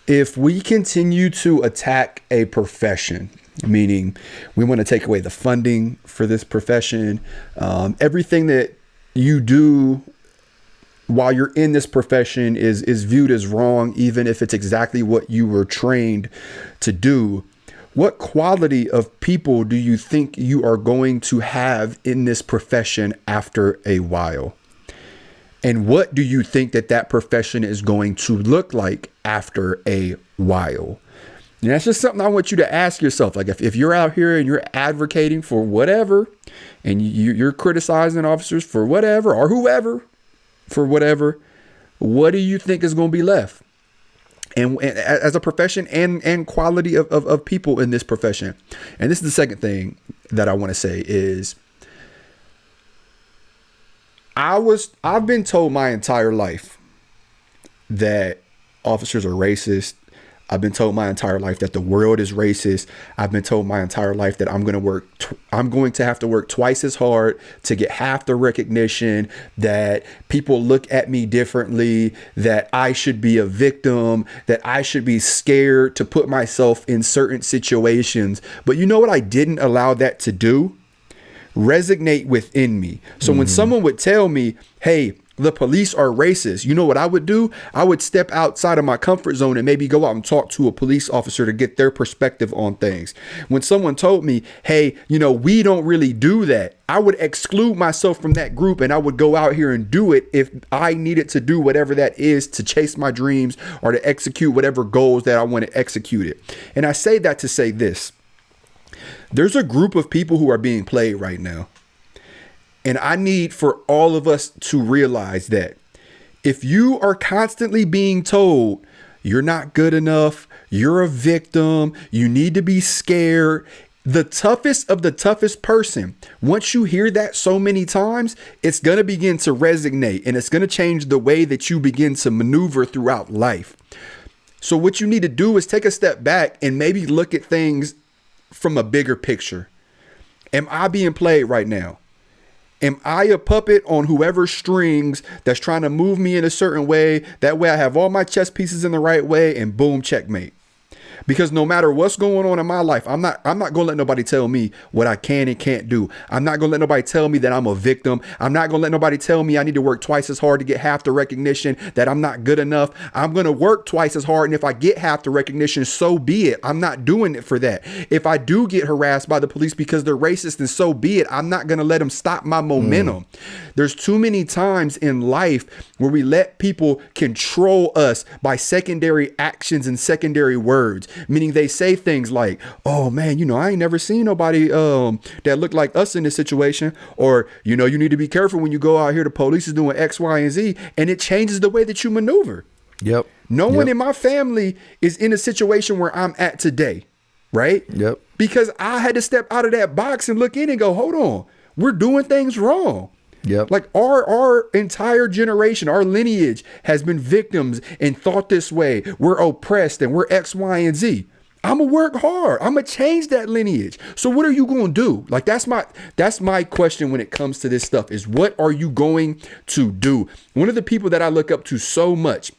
If we continue to attack a profession, meaning we want to take away the funding for this profession, everything that you do while you're in this profession is viewed as wrong, even if it's exactly what you were trained to do. What quality of people do you think you are going to have in this profession after a while? And what do you think that profession is going to look like after a while? And that's just something I want you to ask yourself. Like if you're out here and you're advocating for whatever, and you're criticizing officers for whatever, or whoever for whatever, what do you think is going to be left? And as a profession and quality of people in this profession. And this is the second thing that I want to say is I've been told my entire life that officers are racist. I've been told my entire life that the world is racist. I've been told my entire life that I'm going to have to work twice as hard to get half the recognition, that people look at me differently, that I should be a victim, that I should be scared to put myself in certain situations. But you know what I didn't allow that to do? Resonate within me. So when someone would tell me, hey, the police are racist, you know what I would do? I would step outside of my comfort zone and maybe go out and talk to a police officer to get their perspective on things. When someone told me, hey, we don't really do that, I would exclude myself from that group and I would go out here and do it if I needed to do whatever that is to chase my dreams or to execute whatever goals that I want to execute it. And I say that to say this. There's a group of people who are being played right now. And I need for all of us to realize that if you are constantly being told you're not good enough, you're a victim, you need to be scared, the toughest of the toughest person, once you hear that so many times, it's going to begin to resonate and it's going to change the way that you begin to maneuver throughout life. So what you need to do is take a step back and maybe look at things from a bigger picture. Am I being played right now? Am I a puppet on whoever's strings that's trying to move me in a certain way? That way I have all my chess pieces in the right way and boom, checkmate. Because no matter what's going on in my life, I'm not gonna let nobody tell me what I can and can't do. I'm not gonna let nobody tell me that I'm a victim. I'm not gonna let nobody tell me I need to work twice as hard to get half the recognition, that I'm not good enough. I'm gonna work twice as hard, and if I get half the recognition, so be it. I'm not doing it for that. If I do get harassed by the police because they're racist, then so be it. I'm not gonna let them stop my momentum. There's too many times in life where we let people control us by secondary actions and secondary words, meaning they say things like, oh man, I ain't never seen nobody that looked like us in this situation, or you need to be careful when you go out here, the police is doing X, Y, and Z, and it changes the way that you maneuver. Yep. No one in my family is in a situation where I'm at today, right? Yep. Because I had to step out of that box and look in and go, hold on, we're doing things wrong. Yep. Like our entire generation, our lineage has been victims and thought this way. We're oppressed and we're X, Y, and Z. I'm gonna work hard. I'm gonna change that lineage. So what are you gonna do? Like that's my question when it comes to this stuff, is what are you going to do? One of the people that I look up to so much,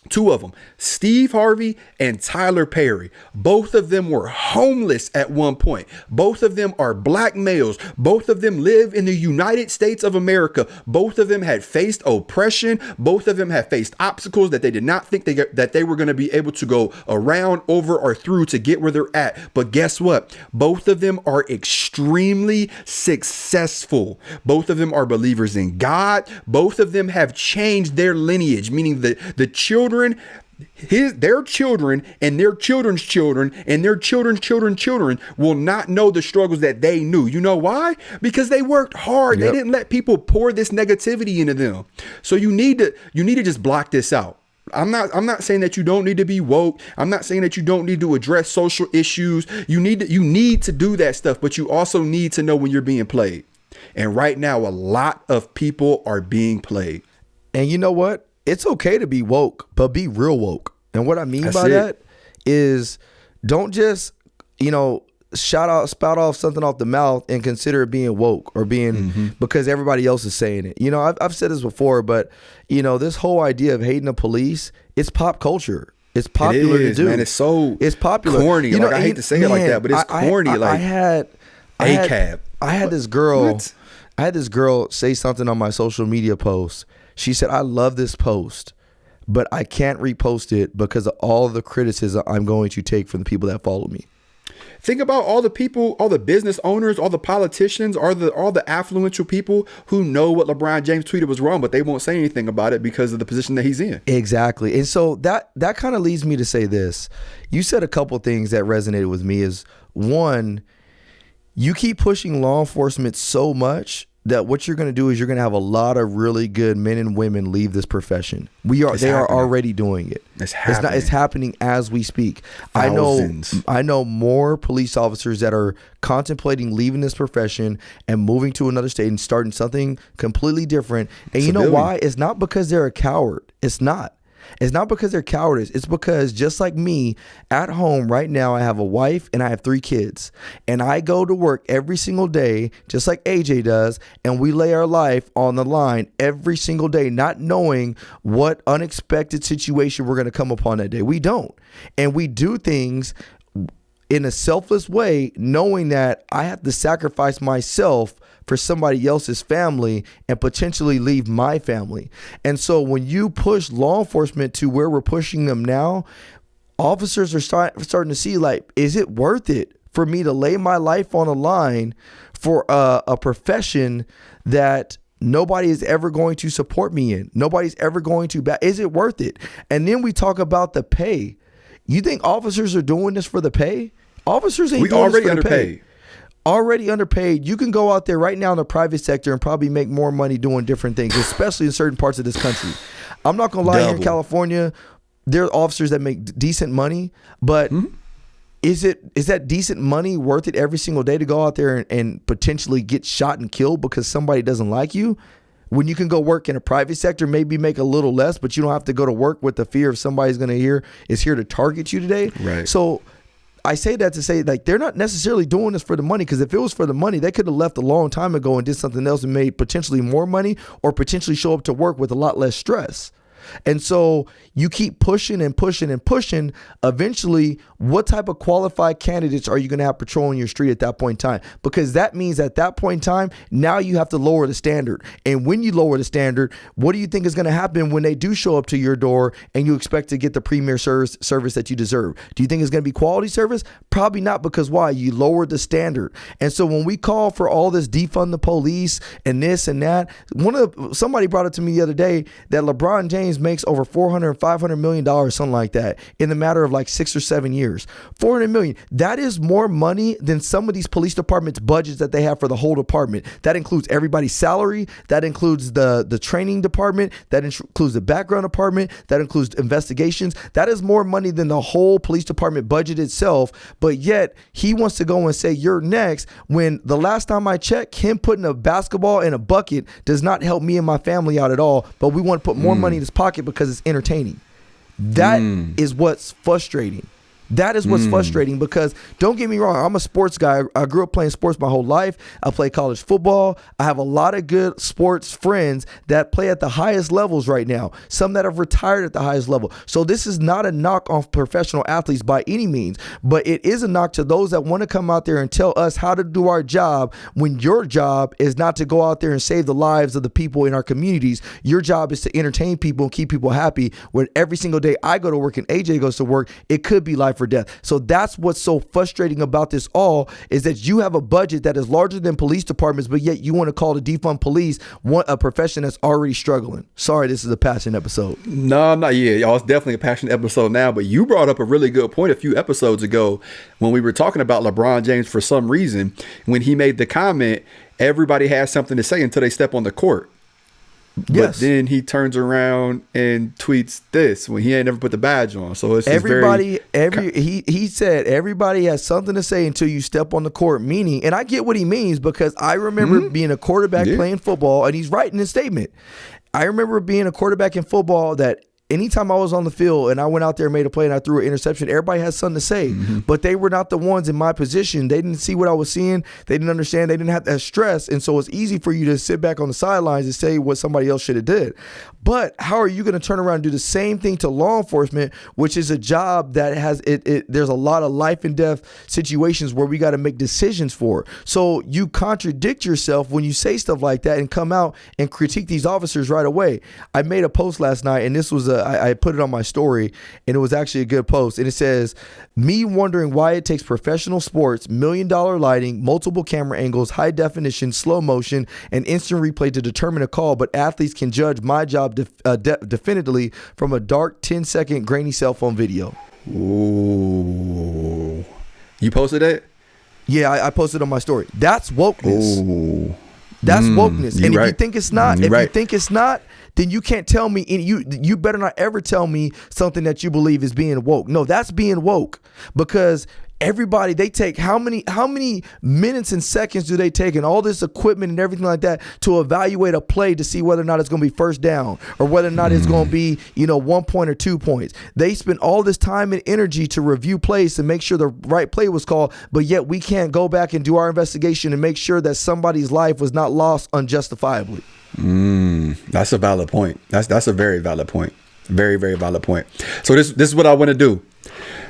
two of them, Steve Harvey and Tyler Perry. Both of them were homeless at one point. Both of them are black males. Both of them live in the United States of America. Both of them had faced oppression. Both of them had faced obstacles that they did not think that they were going to be able to go around, over, or through to get where they're at. But guess what? Both of them are extremely successful. Both of them are believers in God. Both of them have changed their lineage, meaning the children, their children and their children's children and their children's children will not know the struggles that they knew. You know why? Because they worked hard. Yep. They didn't let people pour this negativity into them. So you need to just block this out. I'm not saying that you don't need to be woke. I'm not saying that you don't need to address social issues. You need to do that stuff, but you also need to know when you're being played. And right now, a lot of people are being played. And you know what? It's okay to be woke, but be real woke. And what I mean by that is, don't just, spout off something off the mouth and consider it being woke or being because everybody else is saying it. I've said this before, but this whole idea of hating the police, it's pop culture. It's popular to do. Man, it's popular. Corny. I hate to say it like that, but it's corny. I had this girl. What? I had this girl say something on my social media post. She said, I love this post, but I can't repost it because of all the criticism I'm going to take from the people that follow me. Think about all the people, all the business owners, all the politicians, all the affluential people who know what LeBron James tweeted was wrong, but they won't say anything about it because of the position that he's in. Exactly. And so that kind of leads me to say this. You said a couple things that resonated with me is, one, you keep pushing law enforcement so much that what you're going to do is you're going to have a lot of really good men and women leave this profession. They are already doing it. It's happening as we speak. Thousands. I know more police officers that are contemplating leaving this profession and moving to another state and starting something completely different. And you know why? It's not because they're a coward. It's not. It's not because they're cowardice. It's because, just like me, at home right now, I have a wife and I have 3 kids. And I go to work every single day, just like AJ does, and we lay our life on the line every single day, not knowing what unexpected situation we're going to come upon that day. We don't. And we do things in a selfless way, knowing that I have to sacrifice myself for somebody else's family and potentially leave my family. And so when you push law enforcement to where we're pushing them now, officers are starting to see, like, is it worth it for me to lay my life on the line for a profession that nobody is ever going to support me in? Nobody's ever going to is it worth it? And then we talk about the pay. You think officers are doing this for the pay? Officers ain't doing this for the pay. Already underpaid. You can go out there right now in the private sector and probably make more money doing different things, especially in certain parts of this country. I'm not gonna lie, here in California, there are officers that make decent money, but is that decent money worth it every single day to go out there and potentially get shot and killed because somebody doesn't like you? When you can go work in a private sector, maybe make a little less, but you don't have to go to work with the fear of somebody's gonna is here to target you today. Right. So I say that to say, like, they're not necessarily doing this for the money, because if it was for the money, they could have left a long time ago and did something else and made potentially more money, or potentially show up to work with a lot less stress. And so you keep pushing and pushing and pushing. Eventually, what type of qualified candidates are you going to have patrolling your street at that point in time? Because that means at that point in time, now you have to lower the standard. And when you lower the standard, what do you think is going to happen when they do show up to your door and you expect to get the premier service that you deserve? Do you think it's going to be quality service? Probably not, because why? You lowered the standard. And so when we call for all this defund the police and this and that, somebody brought it to me the other day that LeBron James makes over $400, $500 million, something like that, in the matter of like 6 or 7 years. $400 million. That is more money than some of these police departments' budgets that they have for the whole department. That includes everybody's salary. That includes the training department. That includes the background department. That includes investigations. That is more money than the whole police department budget itself. But yet he wants to go and say you're next, when the last time I checked, him putting a basketball in a bucket does not help me and my family out at all. But we want to put more money in his pocket because it's entertaining. That is what's frustrating. That is what's frustrating, because don't get me wrong, I'm a sports guy. I grew up playing sports my whole life. I played college football. I have a lot of good sports friends that play at the highest levels right now, some that have retired at the highest level. So this is not a knock on professional athletes by any means, but it is a knock to those that want to come out there and tell us how to do our job, when your job is not to go out there and save the lives of the people in our communities. Your job is to entertain people and keep people happy. When every single day I go to work and AJ goes to work, it could be life or death. So that's what's so frustrating about this all, is that you have a budget that is larger than police departments, but yet you want to call the defund police a profession that's already struggling. Sorry, this is a passion episode. No, y'all, it's definitely a passionate episode now, but you brought up a really good point a few episodes ago when we were talking about LeBron James. For some reason, when he made the comment, everybody has something to say until they step on the court. But then he turns around and tweets this when he ain't never put the badge on. So it's he said everybody has something to say until you step on the court. Meaning, and I get what he means, because I remember being a quarterback playing football, and he's right in his statement. I remember being a quarterback in football that anytime I was on the field and I went out there and made a play and I threw an interception, everybody has something to say. But they were not the ones in my position. They didn't see what I was seeing. They didn't understand. They didn't have that stress. And so it's easy for you to sit back on the sidelines and say what somebody else should have did. But how are you going to turn around and do the same thing to law enforcement, which is a job that has there's a lot of life and death situations where we got to make decisions for. So you contradict yourself when you say stuff like that and come out and critique these officers right away. I made a post last night, and this was I put it on my story, and it was actually a good post. And it says, me wondering why it takes professional sports, $1 million lighting, multiple camera angles, high definition, slow motion, and instant replay to determine a call, but athletes can judge my job definitively from a dark 10-second grainy cell phone video. Ooh. You posted it? Yeah, I posted on my story. That's wokeness. Ooh. That's wokeness. And if right. you think it's not, you think it's not, then you can't tell me, you better not ever tell me something that you believe is being woke. No, that's being woke, because everybody, they take how many minutes and seconds do they take, and all this equipment and everything like that to evaluate a play to see whether or not it's going to be first down or whether or not it's going to be 1 point or 2 points. They spend all this time and energy to review plays to make sure the right play was called, but yet we can't go back and do our investigation and make sure that somebody's life was not lost unjustifiably. That's a valid point. That's a very valid point. Very, very valid point. So this is what I want to do.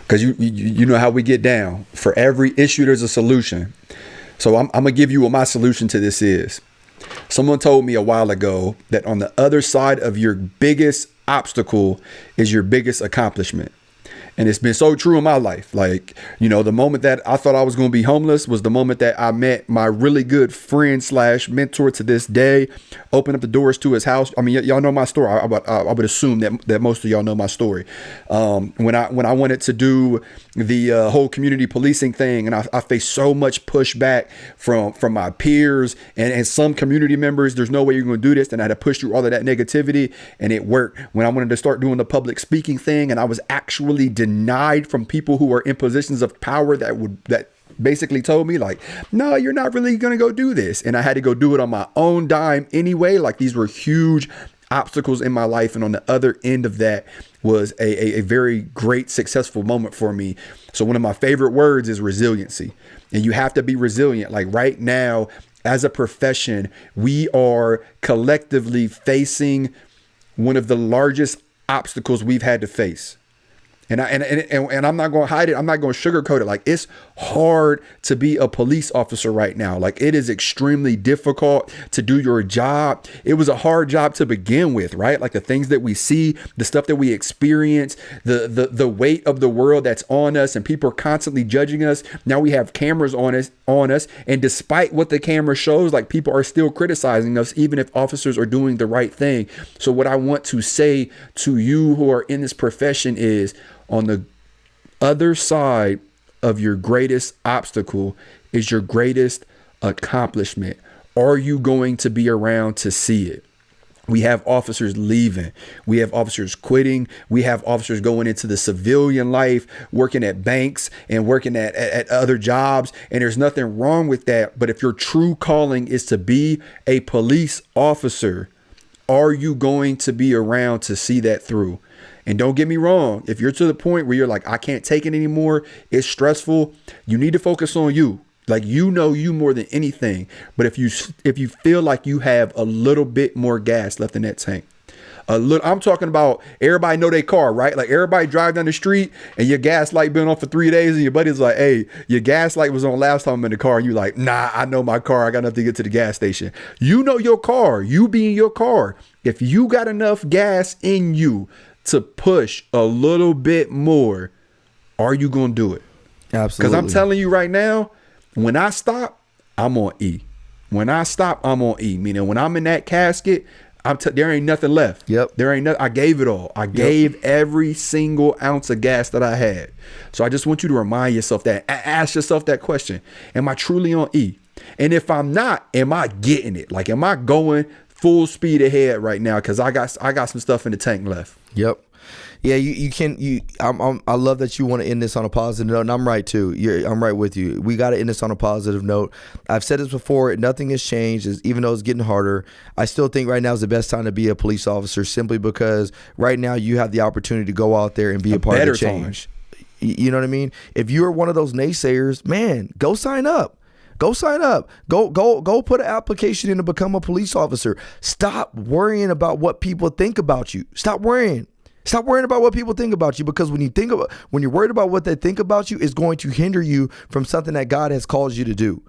Because you know how we get down. For every issue, there's a solution. So I'm going to give you what my solution to this is. Someone told me a while ago that on the other side of your biggest obstacle is your biggest accomplishment. And it's been so true in my life. Like, the moment that I thought I was going to be homeless was the moment that I met my really good friend / mentor to this day, opened up the doors to his house. I mean, y'all know my story. I would assume that most of y'all know my story. When I wanted to do the whole community policing thing, and I faced so much pushback from my peers and some community members. There's no way you're going to do this. And I had to push through all of that negativity, and it worked. When I wanted to start doing the public speaking thing, and I was actually denied from people who are in positions of power that basically told me, like, no, you're not really going to go do this. And I had to go do it on my own dime anyway. Like, these were huge obstacles in my life. And on the other end of that was a very great, successful moment for me. So one of my favorite words is resiliency. And you have to be resilient. Like right now, as a profession, we are collectively facing one of the largest obstacles we've had to face. And I'm not going to hide it. I'm not going to sugarcoat it. Like, it's hard to be a police officer right now. Like, it is extremely difficult to do your job. It was a hard job to begin with, right? Like, the things that we see, the stuff that we experience, the weight of the world that's on us, and people are constantly judging us. Now we have cameras on us. And despite what the camera shows, like, people are still criticizing us, even if officers are doing the right thing. So what I want to say to you who are in this profession is, on the other side of your greatest obstacle is your greatest accomplishment. Are you going to be around to see it? We have officers leaving. We have officers quitting. We have officers going into the civilian life, working at banks and working at other jobs. And there's nothing wrong with that. But if your true calling is to be a police officer, are you going to be around to see that through? And don't get me wrong, if you're to the point where you're like, I can't take it anymore, it's stressful, you need to focus on you. Like, you know you more than anything. But if you feel like you have a little bit more gas left in that tank, I'm talking about everybody know their car, right? Like, everybody drive down the street and your gas light been on for 3 days and your buddy's like, hey, your gas light was on last time I'm in the car. And you like, nah, I know my car. I got enough to get to the gas station. You know your car, you being your car. If you got enough gas in you to push a little bit more, are you going to do it? Absolutely. Because I'm telling you right now, when I stop, I'm on E. When I stop, I'm on E. Meaning, when I'm in that casket, there ain't nothing left. Yep. There ain't nothing. I gave it all. I gave every single ounce of gas that I had. So I just want you to remind yourself that. Ask yourself that question. Am I truly on E? And if I'm not, am I getting it? Like, am I going full speed ahead right now? Because I got some stuff in the tank left. Yep. Yeah, I love that you want to end this on a positive note, and I'm right too. I'm right with you. We got to end this on a positive note. I've said this before, nothing has changed, even though it's getting harder. I still think right now is the best time to be a police officer, simply because right now you have the opportunity to go out there and be a part of the change. You know what I mean? If you're one of those naysayers, man, go sign up. Go sign up. Go put an application in to become a police officer. Stop worrying about what people think about you. Stop worrying about what people think about you, because when you're worried about what they think about you, it's going to hinder you from something that God has called you to do.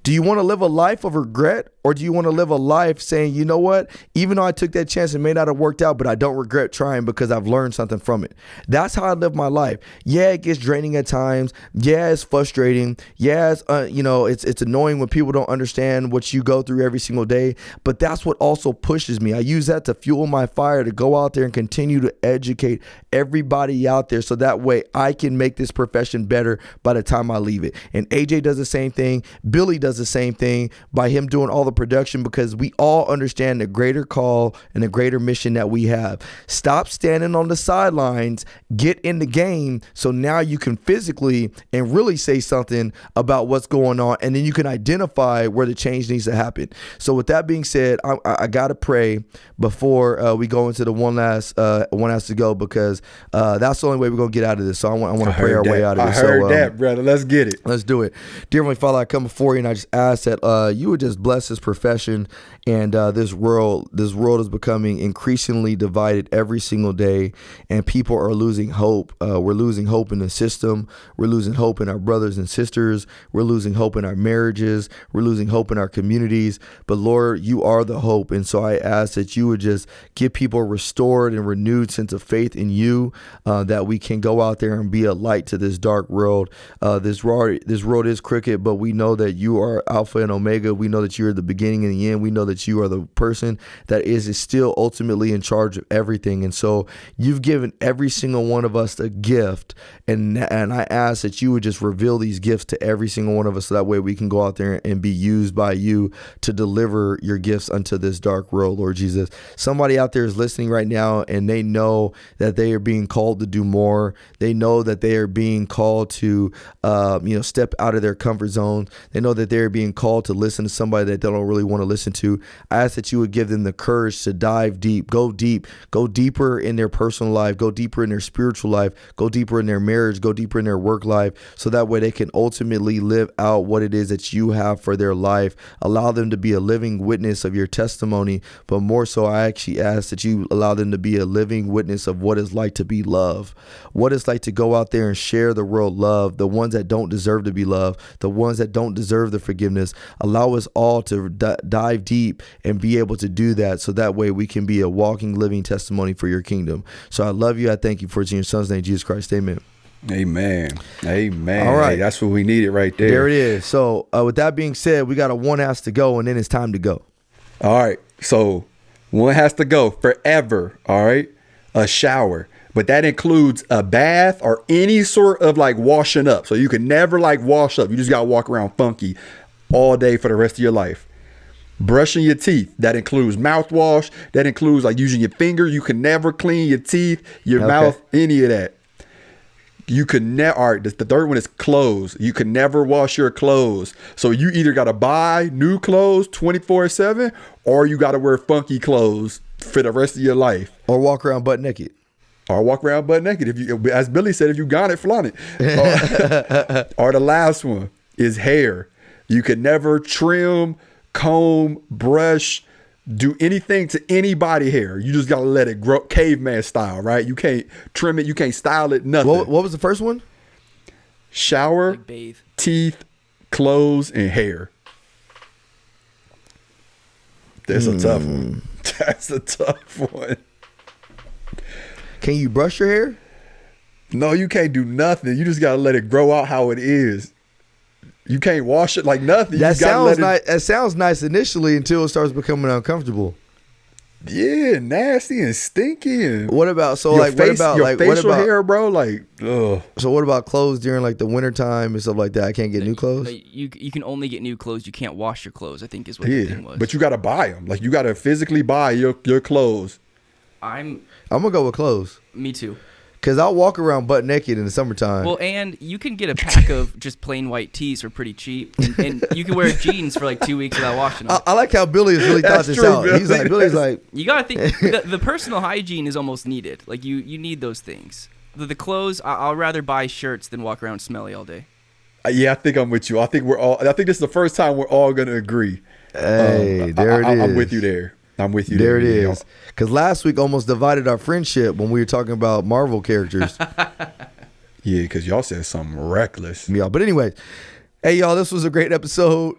Do you want to live a life of regret, or do you want to live a life saying, you know what, even though I took that chance, it may not have worked out, but I don't regret trying because I've learned something from it. That's how I live my life. Yeah, it gets draining at times. Yeah, it's frustrating. Yeah, it's annoying when people don't understand what you go through every single day, but that's what also pushes me. I use that to fuel my fire, to go out there and continue to educate everybody out there, so that way I can make this profession better by the time I leave it. And AJ does the same thing. Billy does the same thing by him doing all the production, because we all understand the greater call and the greater mission that we have. Stop standing on the sidelines, get in the game, so now you can physically and really say something about what's going on, and then you can identify where the change needs to happen. So with that being said, I gotta pray before we go into the one last to go, because that's the only way we're gonna get out of this. So I want to pray our way out of it. I heard that, brother. Let's get it. Let's do it. Dear Heavenly Father, I come before you and I just ask that you would just bless this profession, and this world is becoming increasingly divided every single day, and people are losing hope. We're losing hope in the system. We're losing hope in our brothers and sisters. We're losing hope in our marriages. We're losing hope in our communities. But Lord, you are the hope, and so I ask that you would just give people a restored and renewed sense of faith in you, that we can go out there and be a light to this dark world. This road is crooked, but we know that you are Alpha and Omega. We know that you are the beginning and the end. We know that you are the person that is still ultimately in charge of everything. And so you've given every single one of us a gift, and I ask that you would just reveal these gifts to every single one of us, so that way we can go out there and be used by you to deliver your gifts unto this dark world, Lord Jesus. Somebody out there is listening right now, and they know that they are being called to do more. They know that they are being called to step out of their comfort zone. They know that they're being called to listen to somebody that they don't really want to listen to. I ask that you would give them the courage to dive deep, go deeper in their personal life, go deeper in their spiritual life, go deeper in their marriage, go deeper in their work life, so that way they can ultimately live out what it is that you have for their life. Allow them to be a living witness of your testimony, but more so, I actually ask that you allow them to be a living witness of what it's like to be loved, what it's like to go out there and share the world love, the ones that don't deserve to be loved, the ones that don't deserve the forgiveness. Allow us all to dive deep and be able to do that, so that way we can be a walking, living testimony for your kingdom. So I love you. I thank you for it in your son's name, Jesus Christ. Amen. Amen. Amen. All right. Hey, that's what we needed right there. There it is. So with that being said, we got a one has to go, and then it's time to go. All right. So one has to go forever. All right. A shower. But that includes a bath or any sort of like washing up. So you can never like wash up. You just got to walk around funky all day for the rest of your life. Brushing your teeth. That includes mouthwash. That includes like using your finger. You can never clean your teeth, your mouth, any of that. You can never. All right, the third one is clothes. You can never wash your clothes. So you either got to buy new clothes 24/7, or you got to wear funky clothes for the rest of your life. Or walk around butt naked. Or walk around butt naked. If you, as Billy said, if you got it, flaunt it. Or the last one is hair. You can never trim, comb, brush, do anything to anybody hair. You just got to let it grow caveman style, right? You can't trim it. You can't style it, nothing. What was the first one? Shower, Like bathe. teeth, clothes, and hair. That's a tough one. That's a tough one. Can you brush your hair? No, you can't do nothing. You just got to let it grow out how it is. You can't wash it like nothing. That sounds nice. That sounds nice initially until it starts becoming uncomfortable. Yeah, nasty and stinky. And what about your facial hair, bro? Like, ugh. So what about clothes during like the wintertime and stuff like that? I can't get new clothes. You can only get new clothes. You can't wash your clothes, I think is what the thing was. But you got to buy them. Like you got to physically buy your clothes. I'm gonna go with clothes. Me too. Cause I'll walk around butt naked in the summertime. Well, and you can get a pack of just plain white tees for pretty cheap, and you can wear jeans for like 2 weeks without washing them. I like how Billy has really thought this out. Billy's like, you gotta think the personal hygiene is almost needed. Like you need those things. The clothes, I'll rather buy shirts than walk around smelly all day. Yeah, I think I'm with you. I think this is the first time we're all gonna agree. Hey, there it is. I'm with you there. I'm with you there. There it is. Because last week almost divided our friendship when we were talking about Marvel characters. Yeah, because y'all said something reckless. Yeah, but anyways, hey y'all, this was a great episode.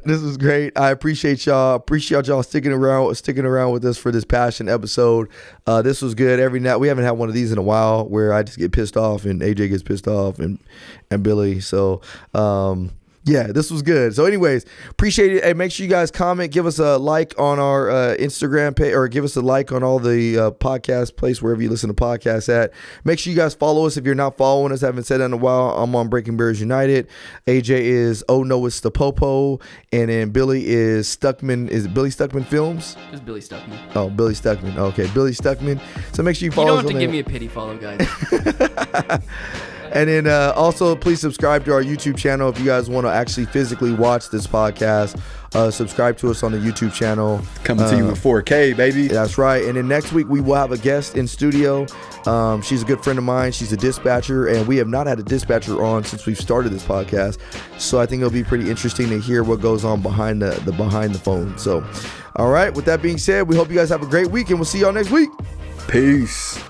This was great. I appreciate y'all. Appreciate y'all sticking around with us for this passion episode. This was good. Every night we haven't had one of these in a while where I just get pissed off and AJ gets pissed off and Billy. So yeah, this was good. So anyways, appreciate it. Hey, make sure you guys comment, give us a like on our Instagram page, or give us a like on all the podcast place, wherever you listen to podcasts at. Make sure you guys follow us if you're not following us. I haven't said that in a while. I'm on Breaking Bears United. AJ is Oh No It's the Popo. And then Billy is Stuckman. Is it Billy Stuckman Films? Just Billy Stuckman. Oh, Billy Stuckman. Okay, Billy Stuckman. So make sure you follow us. You don't have to give me a pity follow, guys. And then also please subscribe to our YouTube channel if you guys want to actually physically watch this podcast. Subscribe to us on the YouTube channel. Coming to you with 4K, baby. That's right. And then next week we will have a guest in studio. She's a good friend of mine. She's a dispatcher, and we have not had a dispatcher on since we've started this podcast. So I think it'll be pretty interesting to hear what goes on behind the phone. So, all right. With that being said, we hope you guys have a great week, and we'll see y'all next week. Peace.